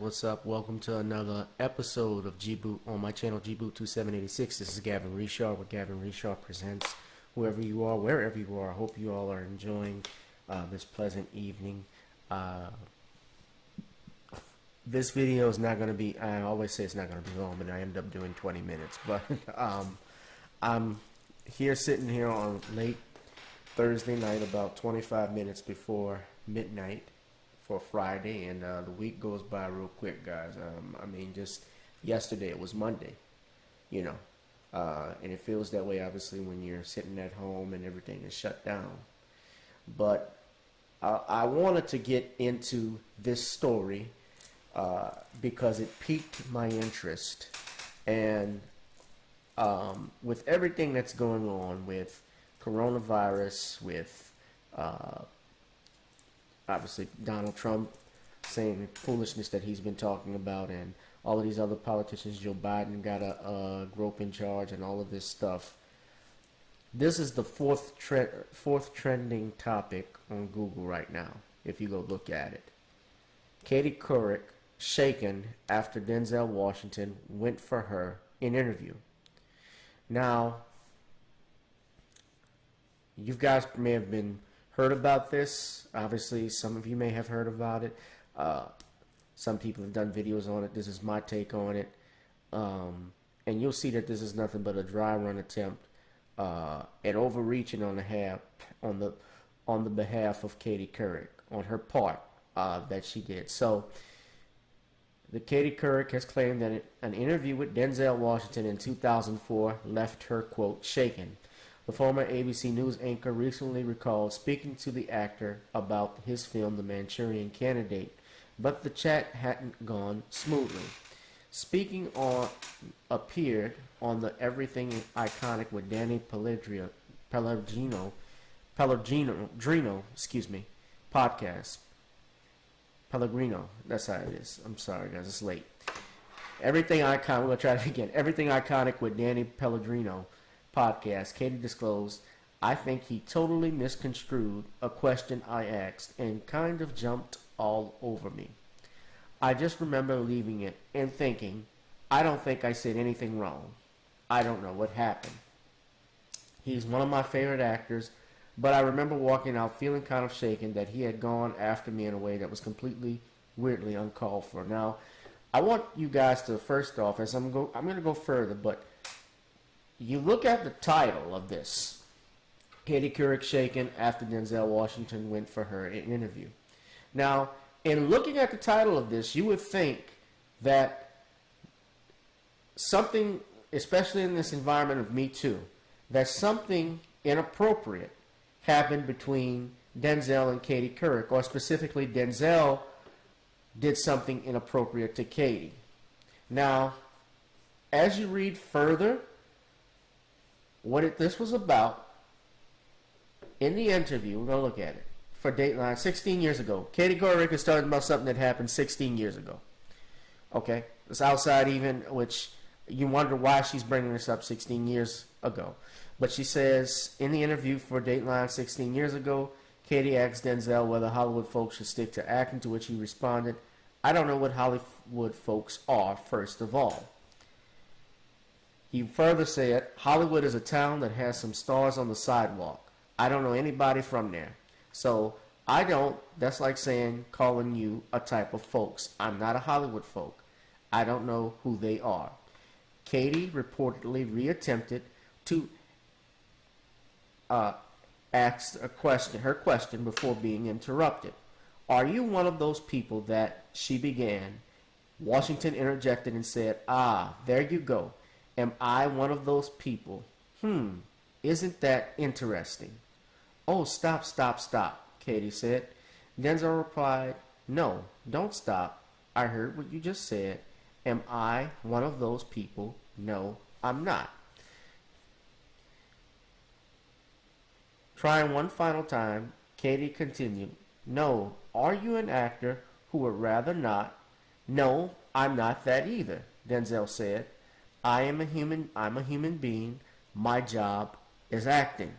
What's up? Welcome to another episode of G-Boot on my channel, G-Boot2786. This is Gavin Richard with Gavin Richard Presents. Whoever you are, wherever you are, I hope you all are enjoying this pleasant evening. This video is not going to be, I always say it's not going to be long, but I end up doing 20 minutes. But I'm sitting here on late Thursday night, about 25 minutes before midnight for Friday, and the week goes by real quick, guys. I mean, just yesterday it was Monday, and it feels that way obviously when you're sitting at home and everything is shut down. But I wanted to get into this story because it piqued my interest, and with everything that's going on with coronavirus, with obviously Donald Trump saying foolishness that he's been talking about, and all of these other politicians, Joe Biden got a groping charge and all of this stuff. This is the fourth trending topic on Google right now, if you go look at it. Katie Couric shaken after Denzel Washington went for her in interview. Now, you guys may have been heard about this. Obviously, some of you may have heard about it. Some people have done videos on it. This is my take on it. And you'll see that this is nothing but a dry run attempt at overreaching on the behalf of Katie Couric, on her part that she did. So, the Katie Couric has claimed that an interview with Denzel Washington in 2004 left her, quote, shaken. The former ABC News anchor recently recalled speaking to the actor about his film The Manchurian Candidate, but the chat hadn't gone smoothly. Speaking appeared on the Everything Iconic with Danny Pellegrino podcast. Pellegrino, that's how it is. I'm sorry, guys, it's late. Everything Iconic, we're going to try it again. Everything Iconic with Danny Pellegrino podcast, Katie disclosed, I think he totally misconstrued a question I asked and kind of jumped all over me. I just remember leaving it and thinking, I don't think I said anything wrong. I don't know what happened. He's one of my favorite actors, but I remember walking out feeling kind of shaken that he had gone after me in a way that was completely, weirdly uncalled for. Now, I want you guys to, first off, as I'm going to go further, but you look at the title of this, Katie Couric shaken after Denzel Washington went for her in an interview. Now, in looking at the title of this, you would think that something, especially in this environment of Me Too, that something inappropriate happened between Denzel and Katie Couric, or specifically Denzel did something inappropriate to Katie. Now, as you read further, this was about, in the interview, we're going to look at it, for Dateline 16 years ago. Katie Couric is talking about something that happened 16 years ago. Okay? It's outside even, which you wonder why she's bringing this up 16 years ago. But she says, in the interview for Dateline 16 years ago, Katie asked Denzel whether Hollywood folks should stick to acting, to which he responded, I don't know what Hollywood folks are, first of all. He further said, Hollywood is a town that has some stars on the sidewalk. I don't know anybody from there. So, that's like saying, calling you a type of folks. I'm not a Hollywood folk. I don't know who they are. Katie reportedly reattempted to ask her question before being interrupted. Are you one of those people that she began? Washington interjected and said, there you go. Am I one of those people? Isn't that interesting? Oh, stop, Katie said. Denzel replied, no, don't stop. I heard what you just said. Am I one of those people? No, I'm not. Trying one final time, Katie continued, no, are you an actor who would rather not? No, I'm not that either, Denzel said. I'm a human being. My job is acting.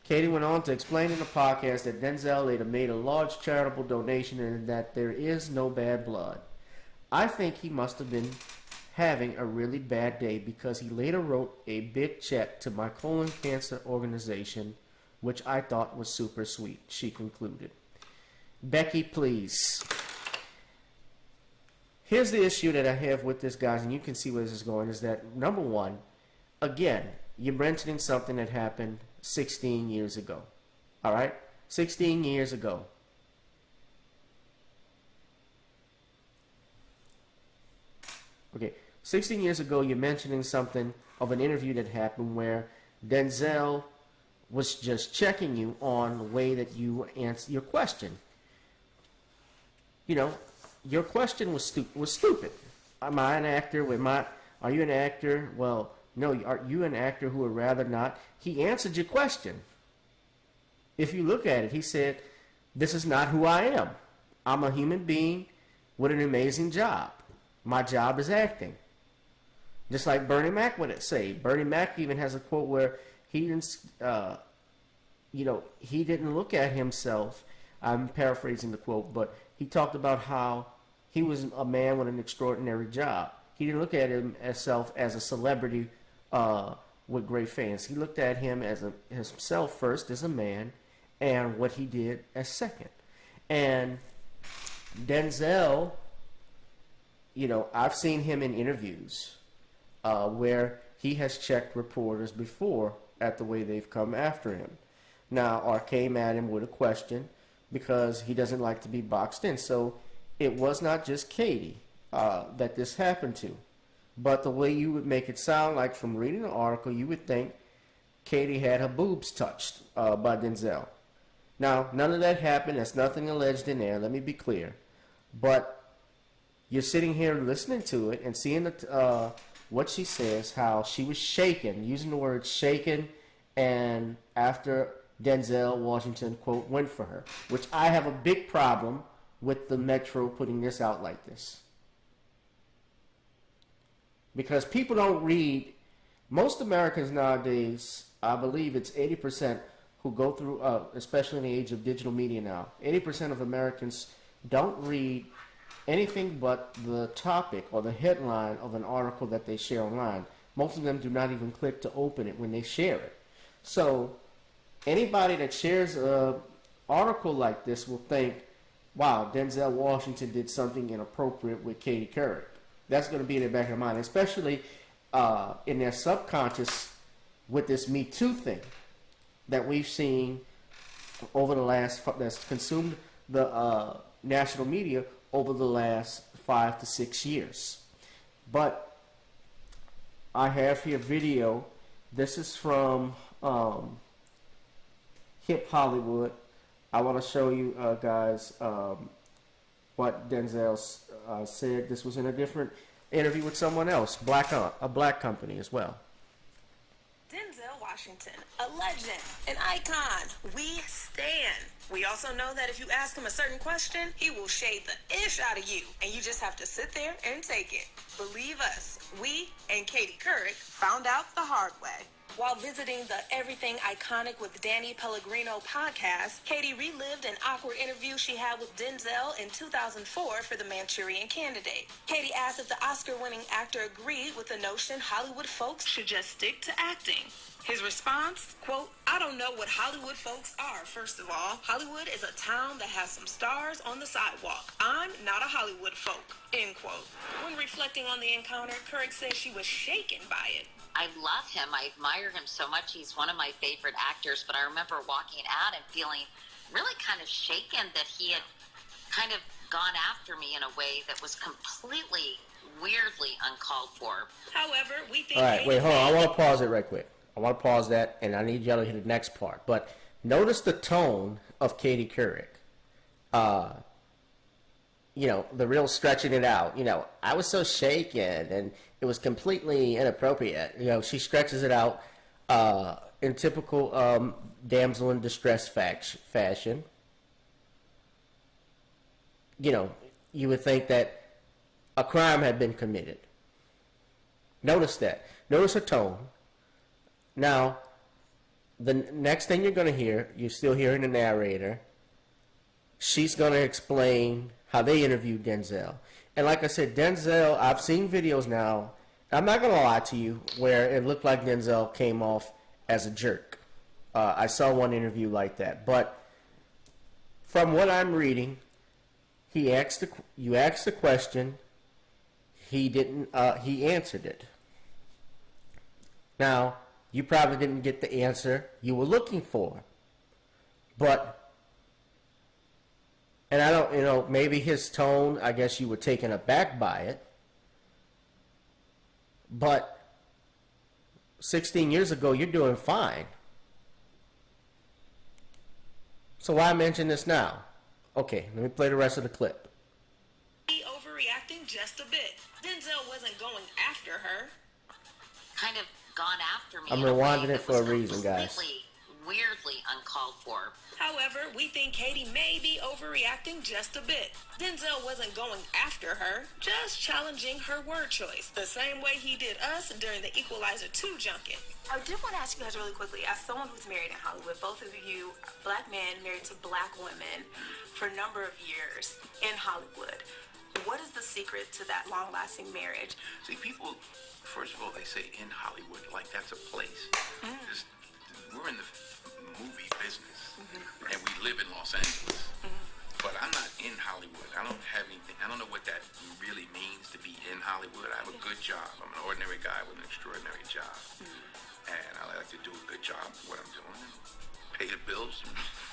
Katie went on to explain in the podcast that Denzel later made a large charitable donation and that there is no bad blood. I think he must have been having a really bad day because he later wrote a big check to my colon cancer organization, which I thought was super sweet," she concluded. Becky, please. Here's the issue that I have with this, guys, and you can see where this is going, is that, number one, again, you're mentioning something that happened 16 years ago. All right? 16 years ago. Okay, 16 years ago, you're mentioning something of an interview that happened where Denzel was just checking you on the way that you answer your question. You know, your question was stupid. Am I an actor? Are you an actor? Well, no. Are you an actor who would rather not? He answered your question. If you look at it, he said, "This is not who I am. I'm a human being with an amazing job. My job is acting." Just like Bernie Mac would say. Bernie Mac even has a quote where he didn't, he didn't look at himself. I'm paraphrasing the quote, but he talked about how he was a man with an extraordinary job. He didn't look at himself as a celebrity with great fans. He looked at him as himself first as a man, and what he did as second. And Denzel, I've seen him in interviews where he has checked reporters before at the way they've come after him. Now, or came at him with a question because he doesn't like to be boxed in. So it was not just Katie that this happened to. But the way you would make it sound like from reading the article, you would think Katie had her boobs touched by Denzel. Now, none of that happened. There's nothing alleged in there. Let me be clear. But you're sitting here listening to it and seeing what she says, how she was shaken, using the word shaken, and after Denzel Washington, quote, went for her, which I have a big problem with the Metro putting this out like this. Because people don't read. Most Americans nowadays, I believe it's 80% who go through, especially in the age of digital media now, 80% of Americans don't read anything but the topic or the headline of an article that they share online. Most of them do not even click to open it when they share it. So anybody that shares an article like this will think, wow, Denzel Washington did something inappropriate with Katie Couric. That's going to be in the back of their mind, especially in their subconscious with this Me Too thing that we've seen over the last, that's consumed the national media over the last 5 to 6 years. But I have here video. This is from Hip Hollywood. I want to show you guys what Denzel said. This was in a different interview with someone else, a black company as well. Denzel Washington, a legend, an icon. We stand. We also know that if you ask him a certain question, he will shade the ish out of you, and you just have to sit there and take it. Believe us, we and Katie Couric found out the hard way. While visiting the Everything Iconic with Danny Pellegrino podcast, Katie relived an awkward interview she had with Denzel in 2004 for The Manchurian Candidate. Katie asked if the Oscar-winning actor agreed with the notion Hollywood folks should just stick to acting. His response, quote, "I don't know what Hollywood folks are, first of all. Hollywood is a town that has some stars on the sidewalk. I'm not a Hollywood folk," end quote. When reflecting on the encounter, Couric says she was shaken by it. I love him. I admire him so much. He's one of my favorite actors, but I remember walking out and feeling really kind of shaken that he had kind of gone after me in a way that was completely, weirdly uncalled for. However, we think... All right, wait, hold on. I want to pause it right quick. I want to pause that, and I need y'all to hear the next part. But notice the tone of Katie Couric. The real stretching it out. I was so shaken, and it was completely inappropriate. She stretches it out in typical damsel in distress fashion. You would think that a crime had been committed. Notice that. Notice her tone. Now, the next thing you're going to hear, you're still hearing the narrator. She's going to explain how they interviewed Denzel. And like I said, Denzel, I've seen videos now. I'm not going to lie to you where it looked like Denzel came off as a jerk. I saw one interview like that. But from what I'm reading, you asked the question, he answered it. Now, you probably didn't get the answer you were looking for. But, and I don't, maybe his tone, I guess you were taken aback by it. But 16 years ago, you're doing fine. So why mention this now? Okay, let me play the rest of the clip. He overreacting just a bit. Denzel wasn't going after her. Kind of gone after me. I'm in a way rewinding it that for a was reason, guys. completely, weirdly uncalled for. However, we think Katie may be overreacting just a bit. Denzel wasn't going after her, just challenging her word choice, the same way he did us during the Equalizer 2 junket. I did want to ask you guys really quickly, as someone who's married in Hollywood, both of you black men married to black women for a number of years in Hollywood, what is the secret to that long-lasting marriage? See, people, first of all, they say in Hollywood, like that's a place. We're in the movie business, and we live in Los Angeles. But I'm not in Hollywood. I don't have anything. I don't know what that really means to be in Hollywood. I have a good job. I'm an ordinary guy with an extraordinary job. And I like to do a good job of what I'm doing. Pay the bills,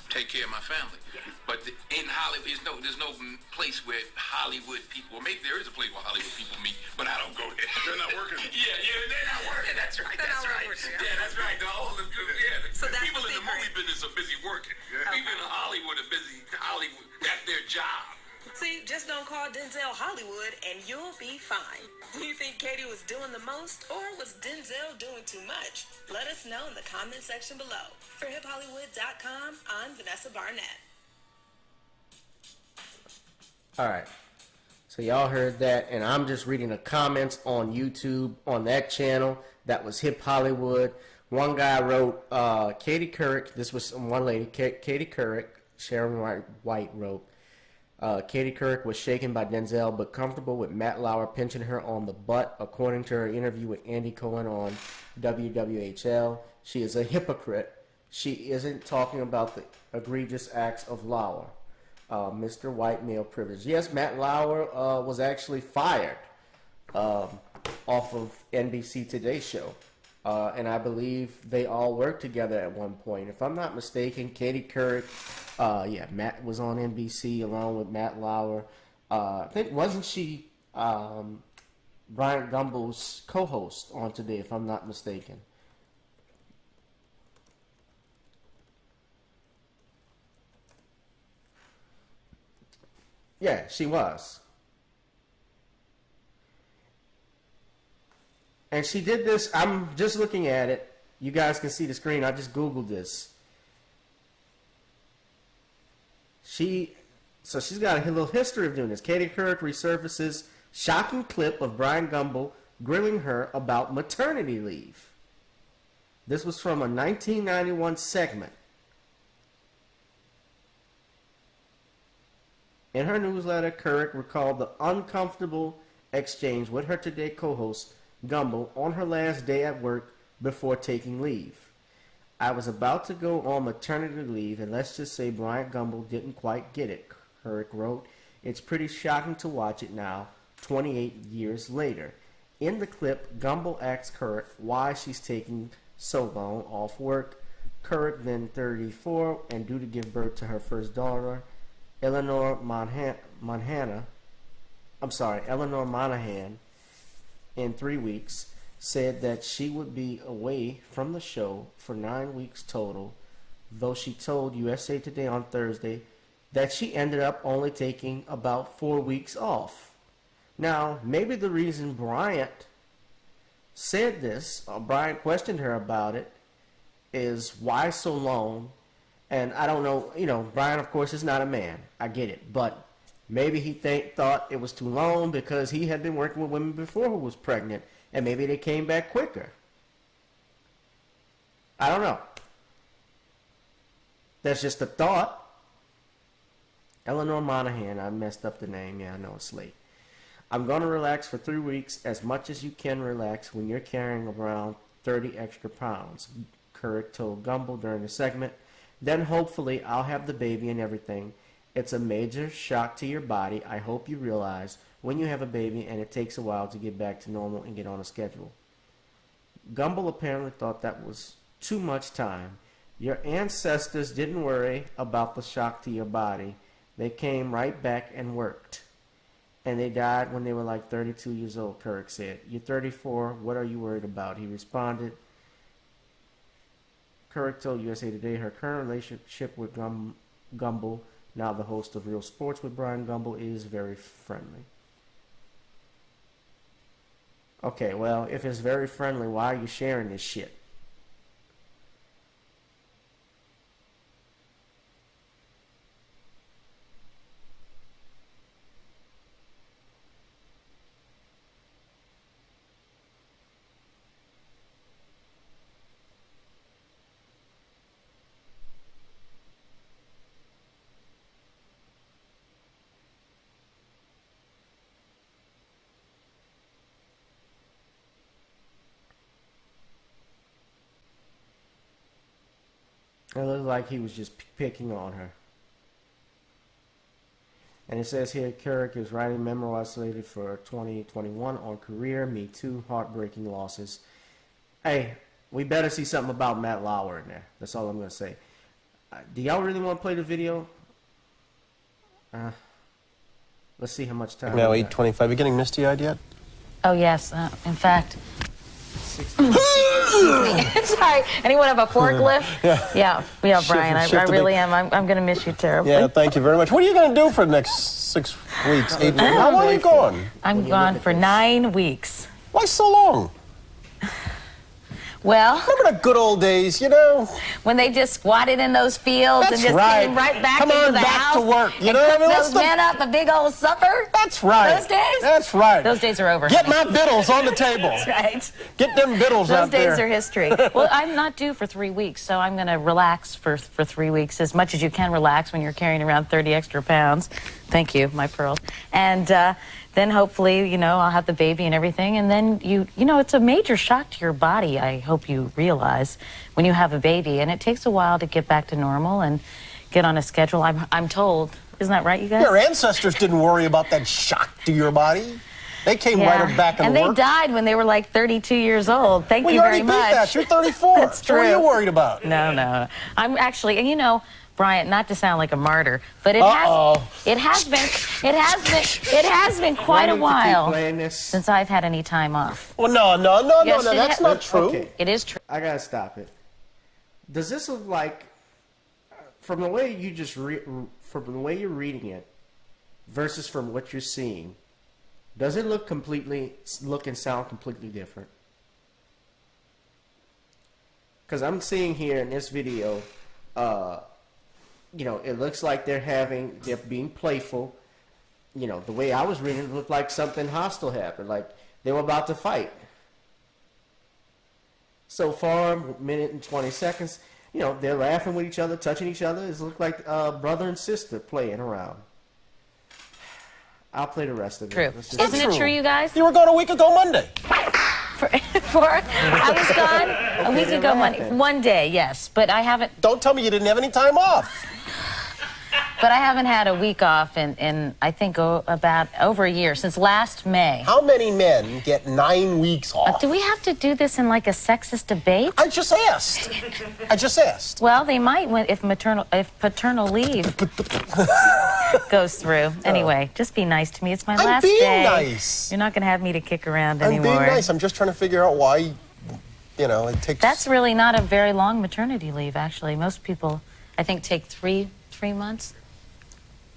take care of my family. But in Hollywood, there's no place where Hollywood people, or maybe there is a place where Hollywood people meet, but I don't go there. They're not working. Yeah, they're not working. That's right. That's right. Yeah, that's right. The people in the movie business are busy working. People in Hollywood are busy. Hollywood, that's their job. See, just don't call Denzel Hollywood and you'll be fine. Do you think Katie was doing the most, or was Denzel doing too much? Let us know in the comment section below. For HipHollywood.com, I'm Vanessa Barnett. Alright, so y'all heard that, and I'm just reading the comments on YouTube on that channel. That was Hip Hollywood. One guy wrote, Katie Couric, this was one lady, Katie Couric, Sharon White wrote, Katie Couric was shaken by Denzel, but comfortable with Matt Lauer pinching her on the butt. According to her interview with Andy Cohen on WWHL, she is a hypocrite. She isn't talking about the egregious acts of Lauer. Mr. White male privilege. Yes, Matt Lauer was actually fired off of NBC Today show. And I believe they all worked together at one point. If I'm not mistaken, Katie Couric, Matt was on NBC along with Matt Lauer. I think, wasn't she Bryant Gumbel's co-host on Today, if I'm not mistaken? Yeah, she was. And she did this, I'm just looking at it. You guys can see the screen. I just Googled this. So she's got a little history of doing this. Katie Couric resurfaces shocking clip of Brian Gumbel grilling her about maternity leave. This was from a 1991 segment. In her newsletter, Couric recalled the uncomfortable exchange with her Today co-host, Gumbel, on her last day at work before taking leave. I was about to go on maternity leave, and let's just say Brian Gumbel didn't quite get it, Couric wrote. It's pretty shocking to watch it now, 28 years later. In the clip, Gumbel asks Couric why she's taking so long off work. Couric, then 34, and due to give birth to her first daughter, Eleanor Monahan, in 3 weeks, said that she would be away from the show for 9 weeks total, though she told USA Today on Thursday that she ended up only taking about 4 weeks off. Now, maybe the reason Bryant said this, or Bryant questioned her about it, is why so long? And I don't know, Brian, of course, is not a man. I get it. But maybe he thought it was too long because he had been working with women before who was pregnant. And maybe they came back quicker. I don't know. That's just a thought. Eleanor Monahan. I messed up the name. Yeah, I know it's late. I'm going to relax for 3 weeks, as much as you can relax when you're carrying around 30 extra pounds, Couric told Gumble during the segment. Then hopefully I'll have the baby and everything. It's a major shock to your body. I hope you realize when you have a baby and it takes a while to get back to normal and get on a schedule. Gumble apparently thought that was too much time. Your ancestors didn't worry about the shock to your body. They came right back and worked. And they died when they were like 32 years old, Couric said. You're 34. What are you worried about? He responded. Couric told USA Today her current relationship with Gumble, now the host of Real Sports with Brian Gumble, is very friendly. Okay, well, if it's very friendly, why are you sharing this shit? It looked like he was just picking on her. And it says here, Couric is writing memoir slated for 2021 on career, Me Too, heartbreaking losses. Hey, we better see something about Matt Lauer in there. That's all I'm going to say. Do y'all really want to play the video? Let's see how much time. Now 8:25. You getting misty-eyed yet? Oh, yes. In fact... Sorry. Anyone have a forklift? Yeah, Brian. I really am. I'm going to miss you terribly. Yeah, thank you very much. What are you going to do for the next 6 weeks, 8 weeks? How long are you gone? I'm gone for 9 weeks. Why so long? Well, remember the good old days, you know? When they just squatted in those fields and just came right back into the house. Come on, back to work. You and know what I mean? those men up a big old supper. That's right. Those days? That's right. Those days are over. Get my vittles on the table. That's right. Get them vittles out there. Those days are history. Well, I'm not due for 3 weeks, so I'm going to relax for 3 weeks, as much as you can relax when you're carrying around 30 extra pounds. Thank you, my pearls. And then hopefully, you know, I'll have the baby and everything. And then, you know, it's a major shock to your body, I hope you realize, when you have a baby. And it takes a while to get back to normal and get on a schedule, I'm told. Isn't that right, you guys? Your ancestors didn't worry about that shock to your body. They came right back and worked. They died when they were like 32 years old. Thank you very much. Well, you already beat that. You're 34. That's true. What are you worried about? No. I'm actually, and you know, Bryant, not to sound like a martyr, but it has been quite a while since I've had any time off. Well, no, that's not true. Okay. It is true. I gotta stop it. Does this look like, from the way you just from the way you're reading it, versus from what you're seeing, does it look and sound completely different? Because I'm seeing here in this video, you know, it looks like they're being playful. You know, the way I was reading it looked like something hostile happened, like they were about to fight. So far, minute and 20 seconds, you know, they're laughing with each other, touching each other. It looked like brother and sister playing around. I'll play the rest of it. True. Isn't it true, you guys? You were gone a week ago Monday. I was gone a week ago Monday. One day, yes, but I haven't. Don't tell me you didn't have any time off. But I haven't had a week off in I think, about over a year, since last May. How many men get 9 weeks off? Do we have to do this in like a sexist debate? I just asked. Well, they might if paternal leave goes through. Anyway, just be nice to me. It's my last day. I'm being nice. You're not going to have me to kick around anymore. I'm being nice. I'm just trying to figure out why, you know, it takes... That's really not a very long maternity leave, actually. Most people, I think, take three months.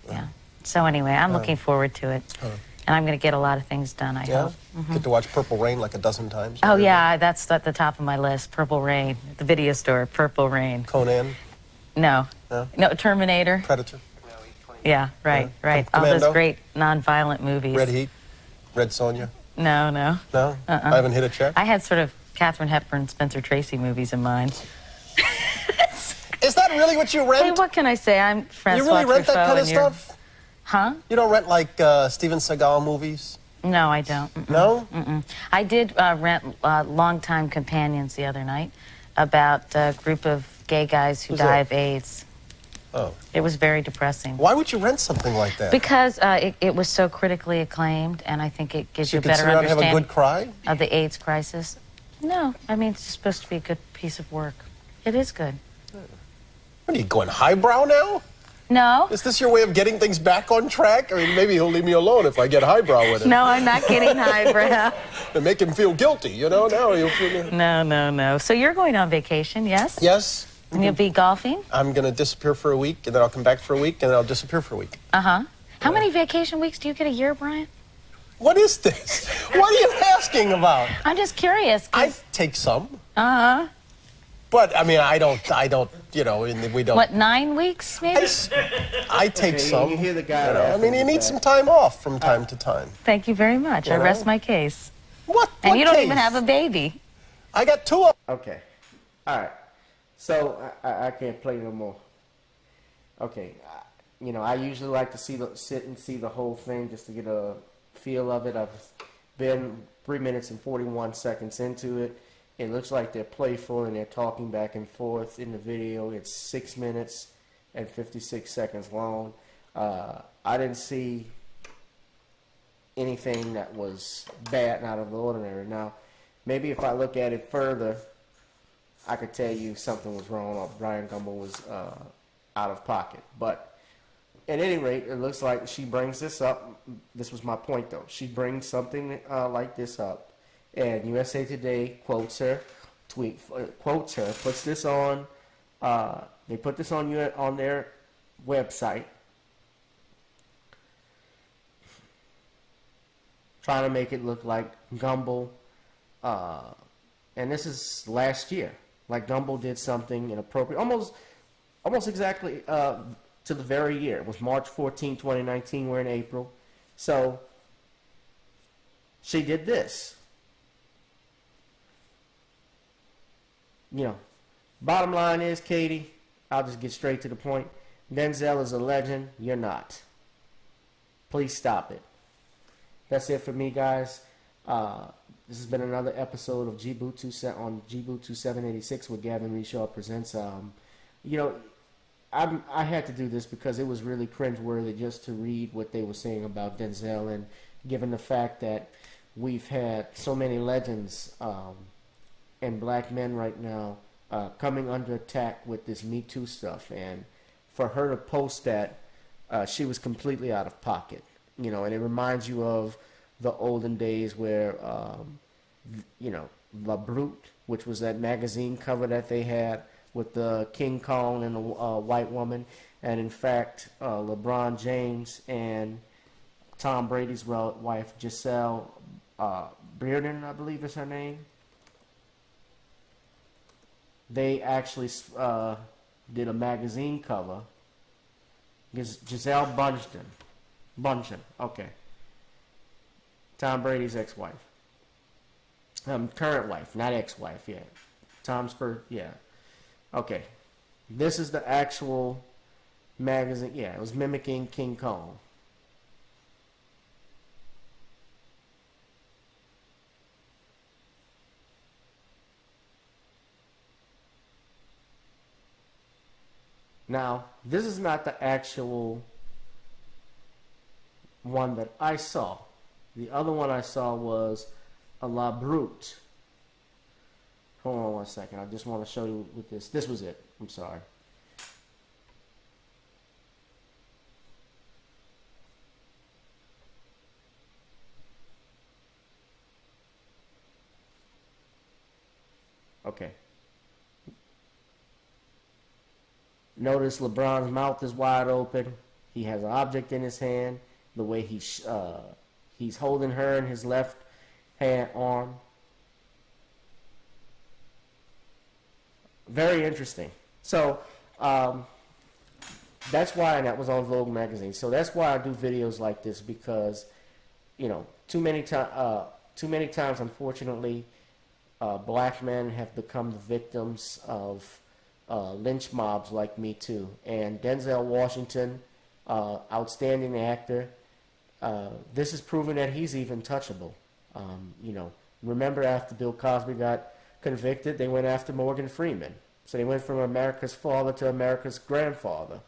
Yeah. So anyway, I'm looking forward to it. And I'm going to get a lot of things done, I hope. Get to watch Purple Rain like a dozen times. Oh, yeah, that's at the top of my list. Purple Rain. The video store, Purple Rain. Conan? No, Terminator. Predator? Yeah, right. All those great non-violent movies. Red Heat? Red Sonja? No. No? I haven't hit a check? I had sort of Katharine Hepburn, Spencer Tracy movies in mind. Is that really what you rent? Hey, what can I say? I'm Francois You really rent that kind of stuff? Huh? You don't rent like Steven Seagal movies? No, I don't. Mm-mm. No? Mm-mm. I did rent Longtime Companions the other night about a group of gay guys who Who's die that? of AIDS. Oh. It was very depressing. Why would you rent something like that? Because it was so critically acclaimed, and I think it gives So you a better sit around and have a understanding good cry? of the AIDS crisis. No, I mean, it's supposed to be a good piece of work. It is good. What are you, going highbrow now? No. Is this your way of getting things back on track? I mean, maybe he'll leave me alone if I get highbrow with it. No, I'm not getting highbrow. And make him feel guilty, you know? Now he'll feel... No. So you're going on vacation, yes? Yes. And you'll be golfing? I'm going to disappear for a week, and then I'll come back for a week, and then I'll disappear for a week. Uh-huh. How many vacation weeks do you get a year, Brian? What is this? What are you asking about? I'm just curious. I take some. Uh-huh. But, I mean, I don't, you know, we don't... What, 9 weeks, maybe? I take some. You hear the guy. You know, I mean, you need some time off from time to time. Thank you very much. I know? rest my case. What? And you don't case? even have a baby. I got 2 of them. Okay. All right. So I can't play no more. Okay. You know, I usually like to sit and see the whole thing just to get a feel of it. I've been 3 minutes and 41 seconds into it. It looks like they're playful and they're talking back and forth in the video. It's 6 minutes and 56 seconds long. I didn't see anything that was bad and out of the ordinary. Now, maybe if I look at it further, I could tell you something was wrong or Brian Gumble was out of pocket. But at any rate, it looks like she brings this up. This was my point, though. She brings something like this up, and USA Today quotes her, puts this on. They put this on their website, trying to make it look like Gumble. And this is last year. Like Gumble did something inappropriate, almost exactly to the very year. It was March 14, 2019. We're in April. So she did this. You know, bottom line is, Katie, I'll just get straight to the point. Denzel is a legend. You're not. Please stop it. That's it for me, guys. This has been another episode of G-Boot on G-Boot 2786 with Gavin Richard Presents. You know, I had to do this because it was really cringeworthy just to read what they were saying about Denzel, and given the fact that we've had so many legends and black men right now coming under attack with this Me Too stuff, and for her to post that, she was completely out of pocket. You know, and it reminds you of the olden days where, you know, La Brute, which was that magazine cover that they had with the King Kong and the white woman. And in fact, LeBron James and Tom Brady's wife, Giselle Bierden, I believe is her name. They actually did a magazine cover. Giselle Bundchen, okay. Tom Brady's ex-wife. Current wife, not ex-wife, yeah. Tom's first, yeah. Okay. This is the actual magazine. Yeah, it was mimicking King Kong. Now, this is not the actual one that I saw. The other one I saw was a La Brute. Hold on 1 second. I just want to show you with this. This was it. I'm sorry. Okay. Notice LeBron's mouth is wide open. He has an object in his hand. The way he's holding her in his left hand arm. Very interesting. So that's why, and that was on Vogue magazine. So that's why I do videos like this, because, you know, too many times, unfortunately, black men have become the victims of lynch mobs like Me Too. And Denzel Washington, outstanding actor, this is proving that he's even touchable. You know, remember after Bill Cosby got convicted, they went after Morgan Freeman. So they went from America's father to America's grandfather,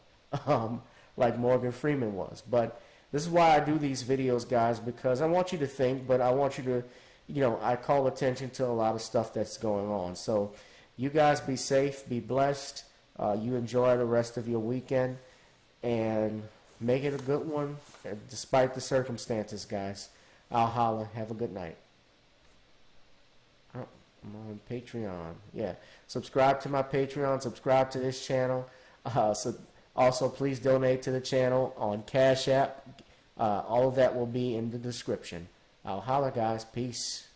like Morgan Freeman was. But this is why I do these videos, guys, because I want you to think, but I want you to, you know, I call attention to a lot of stuff that's going on. So you guys be safe, be blessed. You enjoy the rest of your weekend, and make it a good one, despite the circumstances, guys. I'll holla. Have a good night. Oh, I'm on Patreon. Yeah. Subscribe to my Patreon. Subscribe to this channel. So also, please donate to the channel on CashApp. All of that will be in the description. I'll holla, guys. Peace.